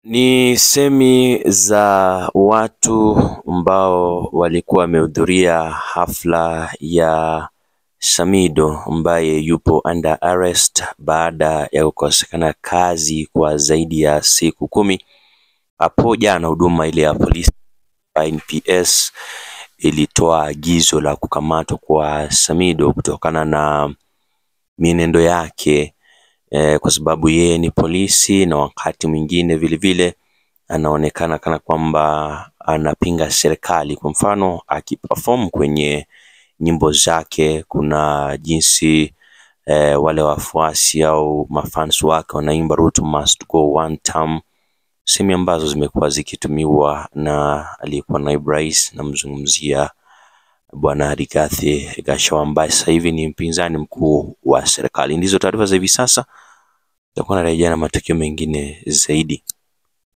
Ni semi za watu ambao walikuwa wamehudhuria hafla ya Samidoh ambaye yupo under arrest baada ya kukosekana kazi kwa zaidi ya siku 10. Hapo jana huduma ile ya polisi NPS ilitoa agizo la kukamatwa kwa Samidoh kutokana na mienendo yake, kwa sababu yeye ni polisi na wakati mwingine vile vile anaonekana kana kwamba anapinga serikali. Kwa mfano akiperform kwenye nyimbo zake, kuna jinsi wale wafuasi au mafans wake wanaimba Ruto must go one time, semi ambazo zimekuwa zikitumiwa na aliyekuwa naibu rais, na mzungumzia Bwana Rigathi Gachagua ambaye sasa hivi ni mpinzani mkuu wa serikali. Ndizo taarifa za hivi sasa, tutakuwa na rejea na matukio mengine zaidi.